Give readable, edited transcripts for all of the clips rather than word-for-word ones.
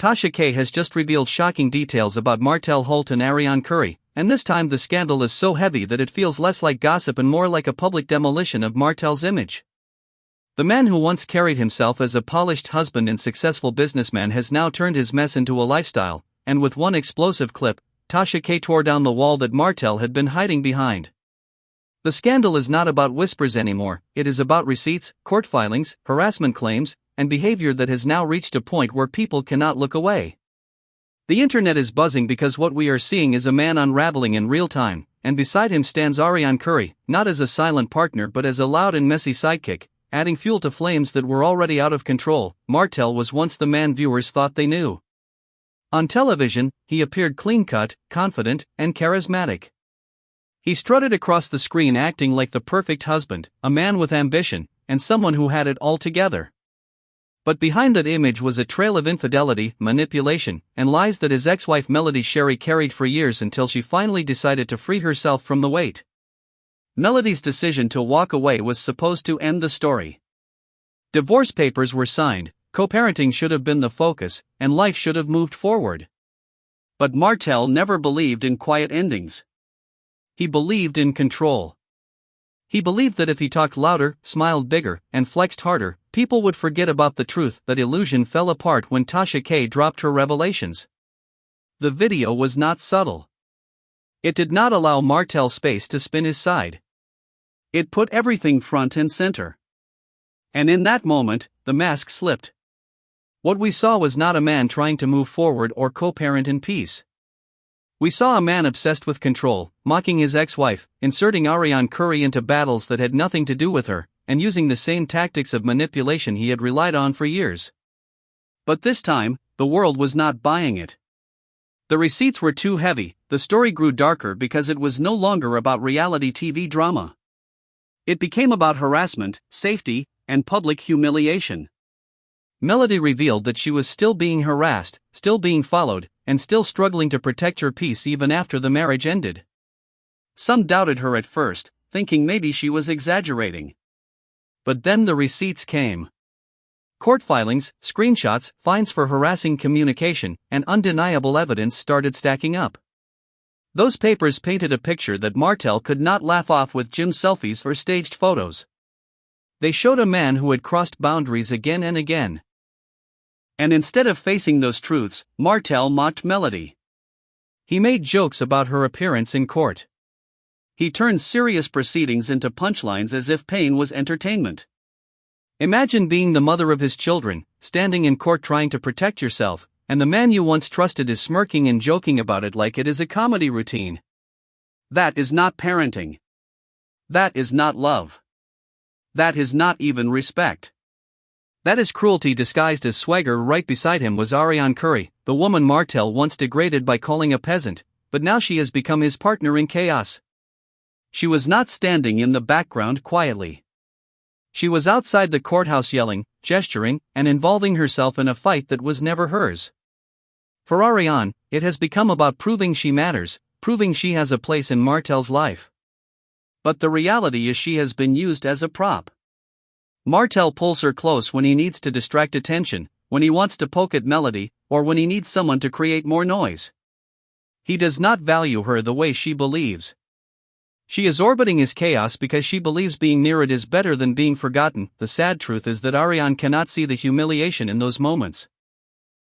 Tasha K has just revealed shocking details about Martell Holt and Arionne Curry, and this time the scandal is so heavy that it feels less like gossip and more like a public demolition of Martell's image. The man who once carried himself as a polished husband and successful businessman has now turned his mess into a lifestyle, and with one explosive clip, Tasha K tore down the wall that Martell had been hiding behind. The scandal is not about whispers anymore, it is about receipts, court filings, harassment claims, and behavior that has now reached a point where people cannot look away. The internet is buzzing because what we are seeing is a man unraveling in real time, and beside him stands Arian Curry, not as a silent partner but as a loud and messy sidekick, adding fuel to flames that were already out of control. Martell was once the man viewers thought they knew. On television, he appeared clean-cut, confident, and charismatic. He strutted across the screen acting like the perfect husband, a man with ambition, and someone who had it all together. But behind that image was a trail of infidelity, manipulation, and lies that his ex-wife Melody Sherry carried for years until she finally decided to free herself from the weight. Melody's decision to walk away was supposed to end the story. Divorce papers were signed, co-parenting should have been the focus, and life should have moved forward. But Martell never believed in quiet endings. He believed in control. He believed that if he talked louder, smiled bigger, and flexed harder, people would forget about the truth. That illusion fell apart when Tasha K dropped her revelations. The video was not subtle. It did not allow Martell space to spin his side. It put everything front and center. And in that moment, the mask slipped. What we saw was not a man trying to move forward or co-parent in peace. We saw a man obsessed with control, mocking his ex-wife, inserting Arian Curry into battles that had nothing to do with her, and using the same tactics of manipulation he had relied on for years. But this time, the world was not buying it. The receipts were too heavy, the story grew darker because it was no longer about reality TV drama. It became about harassment, safety, and public humiliation. Melody revealed that she was still being harassed, still being followed, and still struggling to protect her peace even after the marriage ended. Some doubted her at first, thinking maybe she was exaggerating. But then the receipts came. Court filings, screenshots, fines for harassing communication, and undeniable evidence started stacking up. Those papers painted a picture that Martell could not laugh off with gym selfies or staged photos. They showed a man who had crossed boundaries again and again. And instead of facing those truths, Martell mocked Melody. He made jokes about her appearance in court. He turned serious proceedings into punchlines as if pain was entertainment. Imagine being the mother of his children, standing in court trying to protect yourself, and the man you once trusted is smirking and joking about it like it is a comedy routine. That is not parenting. That is not love. That is not even respect. That is cruelty disguised as swagger. Right beside him was Arian Curry, the woman Martell once degraded by calling a peasant, but now she has become his partner in chaos. She was not standing in the background quietly. She was outside the courthouse yelling, gesturing, and involving herself in a fight that was never hers. For Arionne, it has become about proving she matters, proving she has a place in Martell's life. But the reality is she has been used as a prop. Martell pulls her close when he needs to distract attention, when he wants to poke at Melody, or when he needs someone to create more noise. He does not value her the way she believes. She is orbiting his chaos because she believes being near it is better than being forgotten. The sad truth is that Arionne cannot see the humiliation in those moments.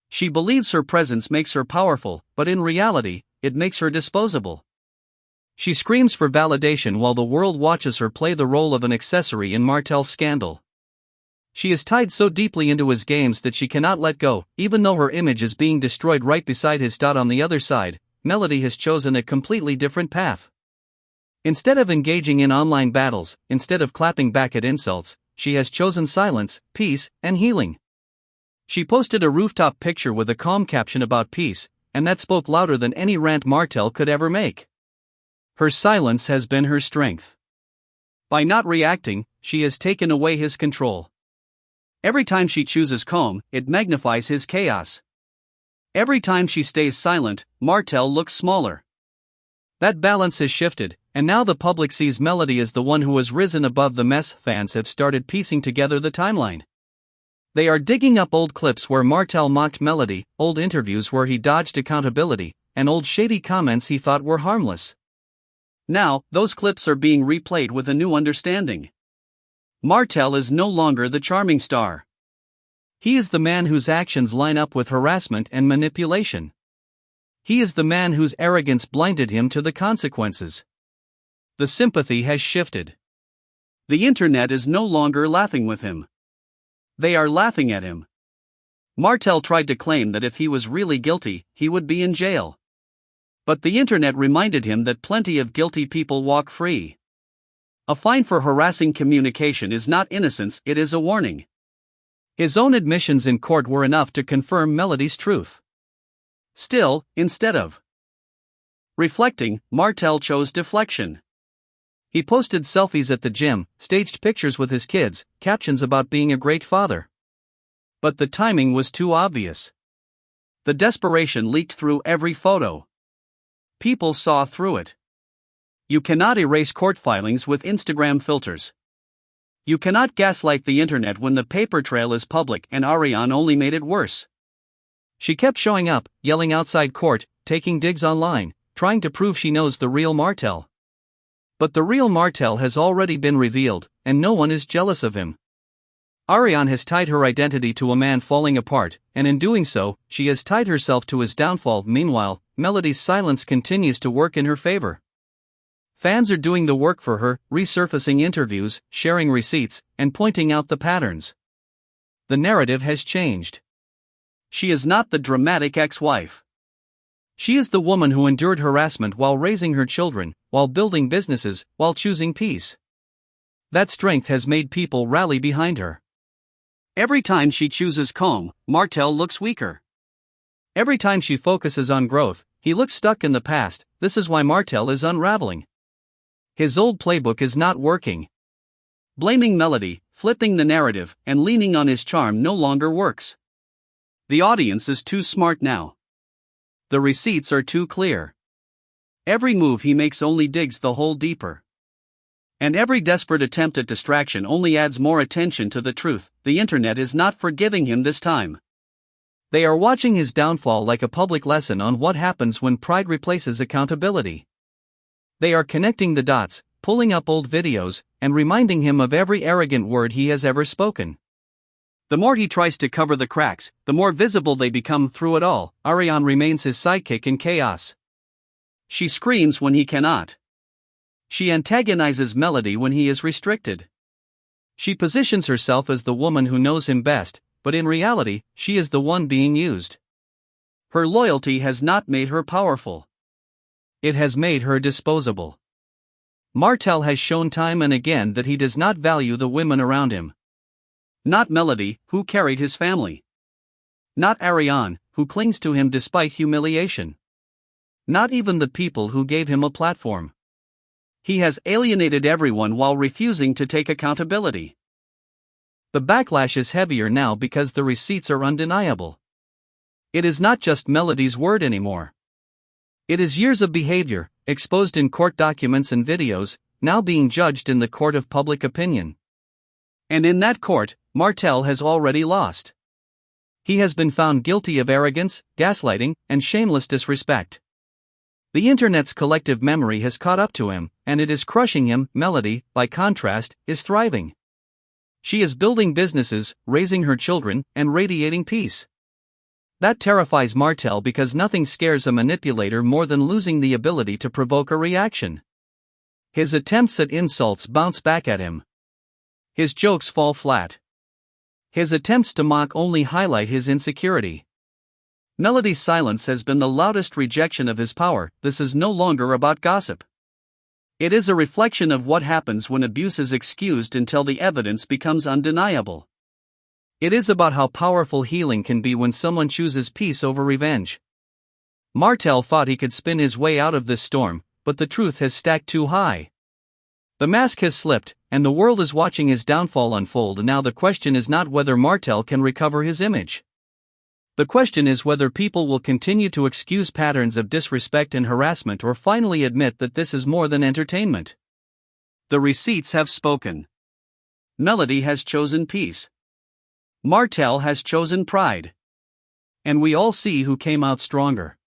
She believes her presence makes her powerful, but in reality, it makes her disposable. She screams for validation while the world watches her play the role of an accessory in Martell's scandal. She is tied so deeply into his games that she cannot let go, even though her image is being destroyed right beside his. On the other side, Melody has chosen a completely different path. Instead of engaging in online battles, instead of clapping back at insults, she has chosen silence, peace, and healing. She posted a rooftop picture with a calm caption about peace, and that spoke louder than any rant Martell could ever make. Her silence has been her strength. By not reacting, she has taken away his control. Every time she chooses calm, it magnifies his chaos. Every time she stays silent, Martell looks smaller. That balance has shifted, and now the public sees Melody as the one who has risen above the mess. Fans have started piecing together the timeline. They are digging up old clips where Martell mocked Melody, old interviews where he dodged accountability, and old shady comments he thought were harmless. Now, those clips are being replayed with a new understanding. Martell is no longer the charming star. He is the man whose actions line up with harassment and manipulation. He is the man whose arrogance blinded him to the consequences. The sympathy has shifted. The internet is no longer laughing with him. They are laughing at him. Martell tried to claim that if he was really guilty, he would be in jail. But the internet reminded him that plenty of guilty people walk free. A fine for harassing communication is not innocence, it is a warning. His own admissions in court were enough to confirm Melody's truth. Still, instead of reflecting, Martell chose deflection. He posted selfies at the gym, staged pictures with his kids, captions about being a great father. But the timing was too obvious. The desperation leaked through every photo. People saw through it. You cannot erase court filings with Instagram filters. You cannot gaslight the internet when the paper trail is public, and Arionne only made it worse. She kept showing up, yelling outside court, taking digs online, trying to prove she knows the real Martell. But the real Martell has already been revealed, and no one is jealous of him. Arionne has tied her identity to a man falling apart, and in doing so, she has tied herself to his downfall. Meanwhile, Melody's silence continues to work in her favor. Fans are doing the work for her, resurfacing interviews, sharing receipts, and pointing out the patterns. The narrative has changed. She is not the dramatic ex-wife. She is the woman who endured harassment while raising her children, while building businesses, while choosing peace. That strength has made people rally behind her. Every time she chooses calm, Martell looks weaker. Every time she focuses on growth, he looks stuck in the past. This is why Martell is unraveling. His old playbook is not working. Blaming Melody, flipping the narrative, and leaning on his charm no longer works. The audience is too smart now. The receipts are too clear. Every move he makes only digs the hole deeper. And every desperate attempt at distraction only adds more attention to the truth. The internet is not forgiving him this time. They are watching his downfall like a public lesson on what happens when pride replaces accountability. They are connecting the dots, pulling up old videos, and reminding him of every arrogant word he has ever spoken. The more he tries to cover the cracks, the more visible they become through it all. Arionne remains his sidekick in chaos. She screams when he cannot. She antagonizes Melody when he is restricted. She positions herself as the woman who knows him best, but in reality, she is the one being used. Her loyalty has not made her powerful. It has made her disposable. Martell has shown time and again that he does not value the women around him. Not Melody, who carried his family. Not Arionne, who clings to him despite humiliation. Not even the people who gave him a platform. He has alienated everyone while refusing to take accountability. The backlash is heavier now because the receipts are undeniable. It is not just Melody's word anymore. It is years of behavior, exposed in court documents and videos, now being judged in the court of public opinion. And in that court, Martell has already lost. He has been found guilty of arrogance, gaslighting, and shameless disrespect. The internet's collective memory has caught up to him, and it is crushing him. Melody, by contrast, is thriving. She is building businesses, raising her children, and radiating peace. That terrifies Martell because nothing scares a manipulator more than losing the ability to provoke a reaction. His attempts at insults bounce back at him. His jokes fall flat. His attempts to mock only highlight his insecurity. Melody's silence has been the loudest rejection of his power. This is no longer about gossip. It is a reflection of what happens when abuse is excused until the evidence becomes undeniable. It is about how powerful healing can be when someone chooses peace over revenge. Martell thought he could spin his way out of this storm, but the truth has stacked too high. The mask has slipped, and the world is watching his downfall unfold. Now the question is not whether Martell can recover his image. The question is whether people will continue to excuse patterns of disrespect and harassment or finally admit that this is more than entertainment. The receipts have spoken. Melody has chosen peace. Martell has chosen pride. And we all see who came out stronger.